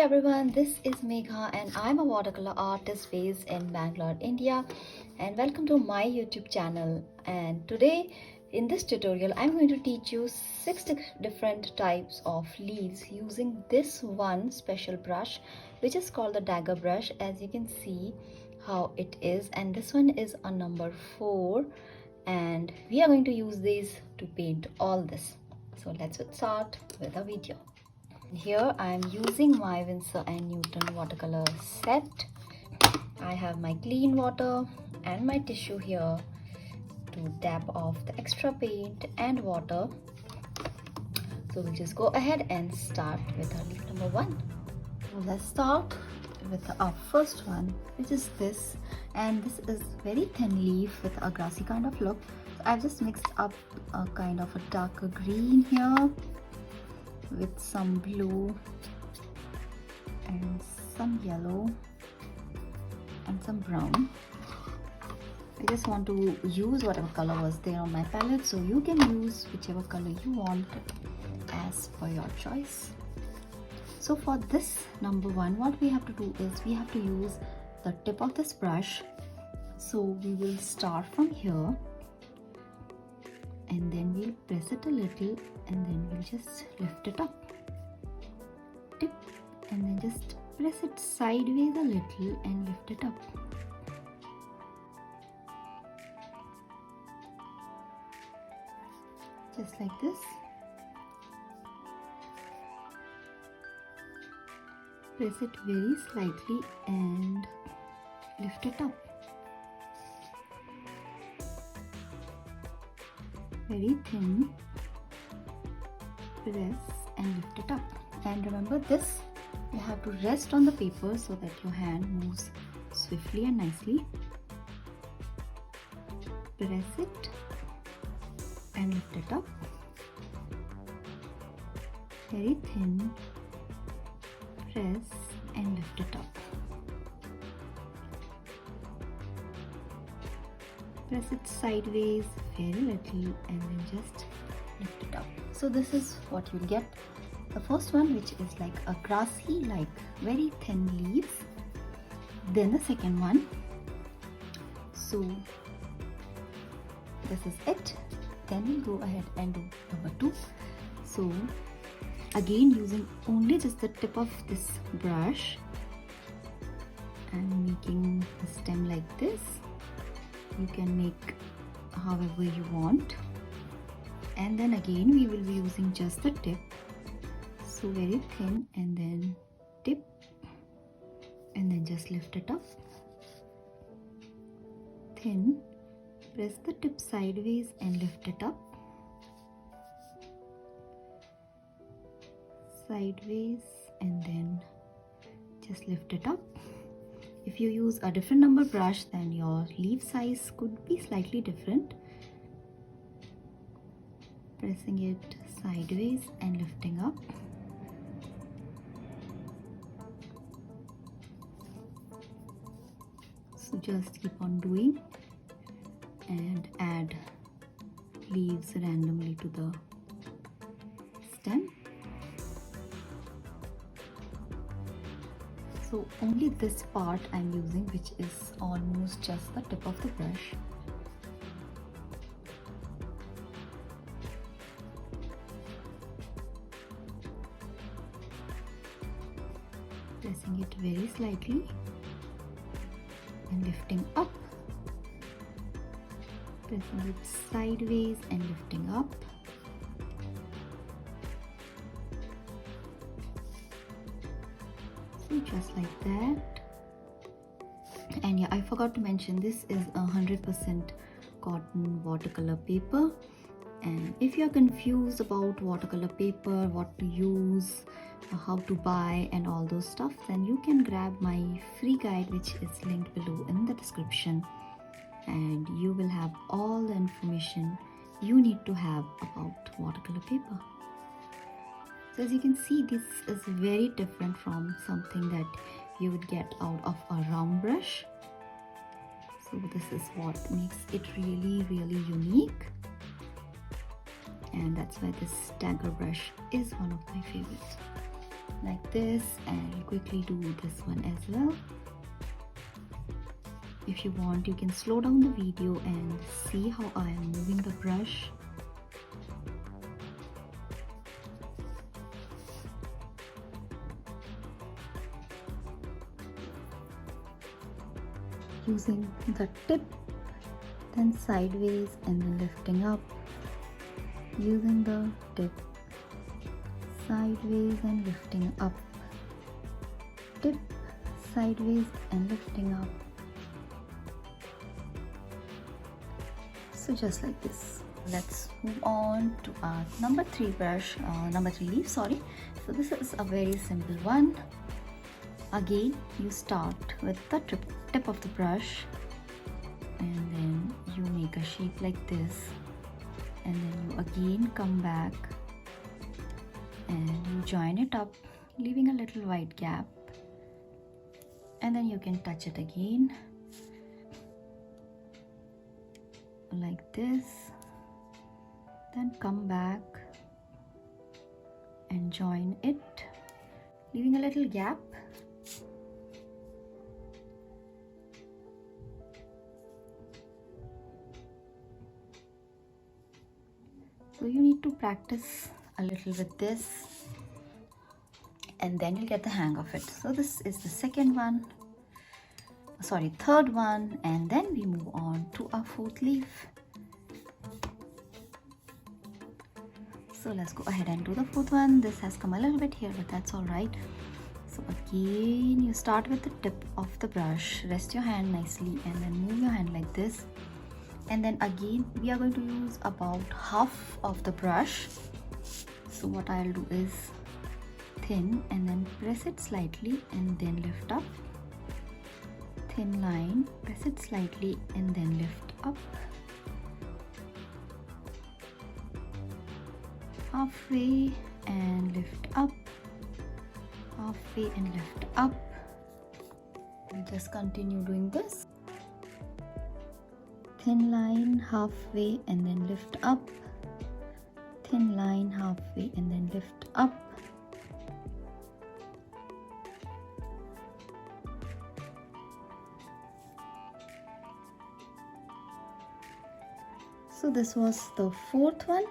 everyone, this is Megha and I'm a watercolor artist based in Bangalore, India, and welcome to my YouTube channel. And today in this tutorial I'm going to teach you 6 different types of leaves using this one special brush, which is called the Dagger brush. As you can see how it is, and this one is on number 4, and we are going to use these to paint all this. So let's start with the video. Here I am using my Winsor & Newton watercolor set. I have my clean water and my tissue here to dab off the extra paint and water. So we'll just go ahead and start with our leaf number 1. So let's start with our first one, which is this, and this is very thin leaf with a grassy kind of look. So I've just mixed up a kind of a darker green here with some blue and some yellow and some brown. I just want to use whatever color was there on my palette, so you can use whichever color you want as per your choice. So for this number 1, what we have to do is we have to use the tip of this brush. So we will start from here and then we'll press it a little and then we'll just lift it up, tip, and then just press it sideways a little and lift it up. Just like this. Press it very slightly and lift it up. Very thin. Press and lift it up. And remember this, you have to rest on the paper so that your hand moves swiftly and nicely. Press it and lift it up. Very thin. Press and lift it up. Press it sideways very little and then just lift it up. So this is what you'll get. The first one, which is like a grassy, like very thin leaves. Then the second one. So this is it. Then we'll go ahead and do number 2. So again, using only just the tip of this brush and making the stem like this. You can make however you want, and then again we will be using just the tip, so very thin, and then tip and then just lift it up. Thin, press the tip sideways and lift it up. Sideways and then just lift it up. If you use a different number brush, then your leaf size could be slightly different. Pressing it sideways and lifting up. So just keep on doing and add leaves randomly to the stem. So only this part I'm using, which is almost just the tip of the brush. Pressing it very slightly and lifting up. Pressing it sideways and lifting up. Just like that. And yeah, I forgot to mention, this is 100% cotton watercolor paper. And if you're confused about watercolor paper, what to use, how to buy and all those stuff, then you can grab my free guide, which is linked below in the description, and you will have all the information you need to have about watercolor paper. So as you can see, this is very different from something that you would get out of a round brush. So this is what makes it really unique. And that's why this Dagger brush is one of my favorites. like this, and I'll quickly do this one as well. If you want, you can slow down the video and see how I am moving the brush. Using the tip, then sideways and then lifting up. Using the tip, sideways and lifting up. Tip, sideways and lifting up. So just like this. Let's move on to our number 3 brush, number 3 leaf, sorry. So this is a very simple one. Again, you start with the tip of the brush, and then you make a shape like this, and then you again come back and you join it up, leaving a little white gap, and then you can touch it again like this, then come back and join it, leaving a little gap. So you need to practice a little with this, and then you'll get the hang of it. So this is the third one, and then we move on to our 4th leaf. So let's go ahead and do the 4th one. This has come a little bit here, but that's all right. So again, you start with the tip of the brush, rest your hand nicely, and then move your hand like this. And then again, we are going to use about half of the brush. So what I'll do is thin and then press it slightly and then lift up. Thin line, press it slightly and then lift up. Halfway and lift up. Halfway and lift up. And just continue doing this. Thin line, halfway and then lift up. Thin line, halfway and then lift up. So this was the 4th one.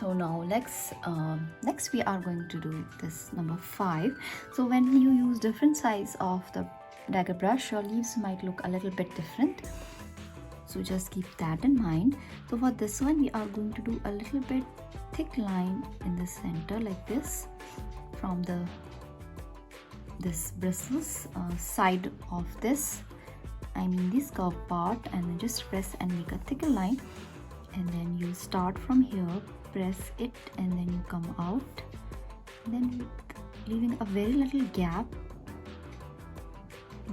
So now next we are going to do this number 5. So when you use different size of the dagger brush, your leaves might look a little bit different. So just keep that in mind. So for this one, we are going to do a little bit thick line in the center like this, from this bristles side of this, I mean this curved part, and then just press and make a thicker line, and then you start from here, press it, and then you come out, and then leaving a very little gap,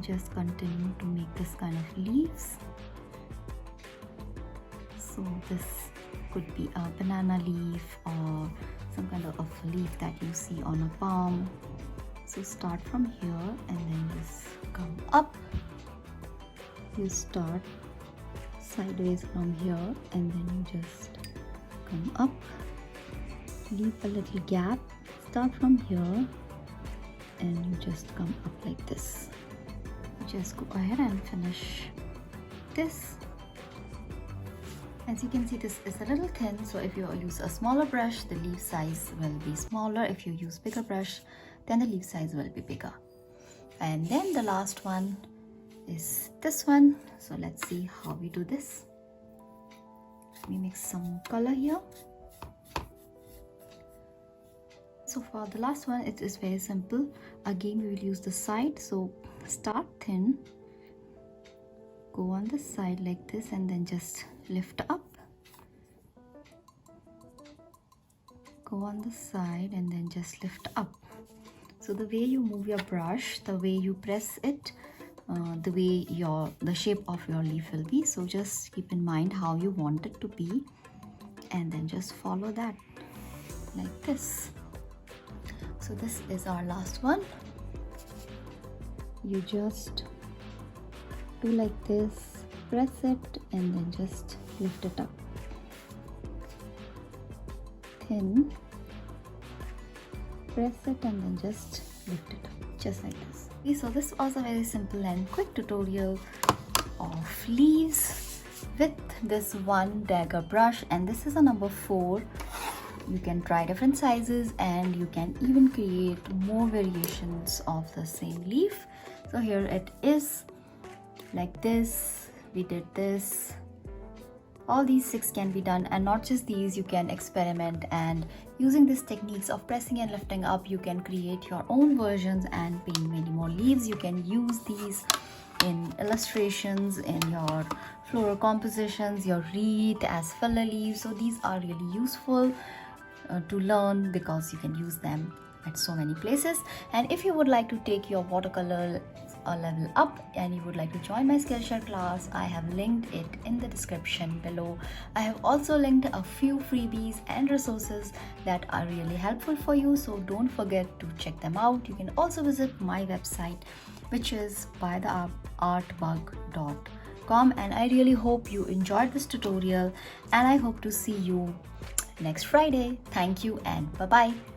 just continue to make this kind of leaves. So this could be a banana leaf or some kind of a leaf that you see on a palm. So start from here and then just come up. You start sideways from here and then you just come up. Leave a little gap. Start from here and you just come up like this. Just go ahead and finish this. As you can see, this is a little thin, so if you use a smaller brush, the leaf size will be smaller. If you use bigger brush, then the leaf size will be bigger. And then the last one is this one. So let's see how we do this. We mix some color here. So for the last one, it is very simple. Again, we will use the side. So start thin, go on the side like this, and then just lift up. Go on the side and then just lift up. So the way you move your brush, the way you press it, the way the shape of your leaf will be. So just keep in mind how you want it to be, and then just follow that like this. So this is our last one. You just do like this, press it, and then just lift it up. Thin, press it and then just lift it up, just like this. Okay, so this was a very simple and quick tutorial of leaves with this one Dagger brush, and this is a number 4. You can try different sizes and you can even create more variations of the same leaf. So here it is, like this. We did this. All these 6 can be done, and not just these, you can experiment, and using these techniques of pressing and lifting up, you can create your own versions and paint many more leaves. You can use these in illustrations, in your floral compositions, your wreath as filler leaves. So these are really useful to learn because you can use them at so many places. And if you would like to take your watercolor level up and you would like to join my Skillshare class, I have linked it in the description below. I have also linked a few freebies and resources that are really helpful for you, so don't forget to check them out. You can also visit my website, which is bytheartbug.com, and I really hope you enjoyed this tutorial, and I hope to see you next Friday. Thank you and bye-bye.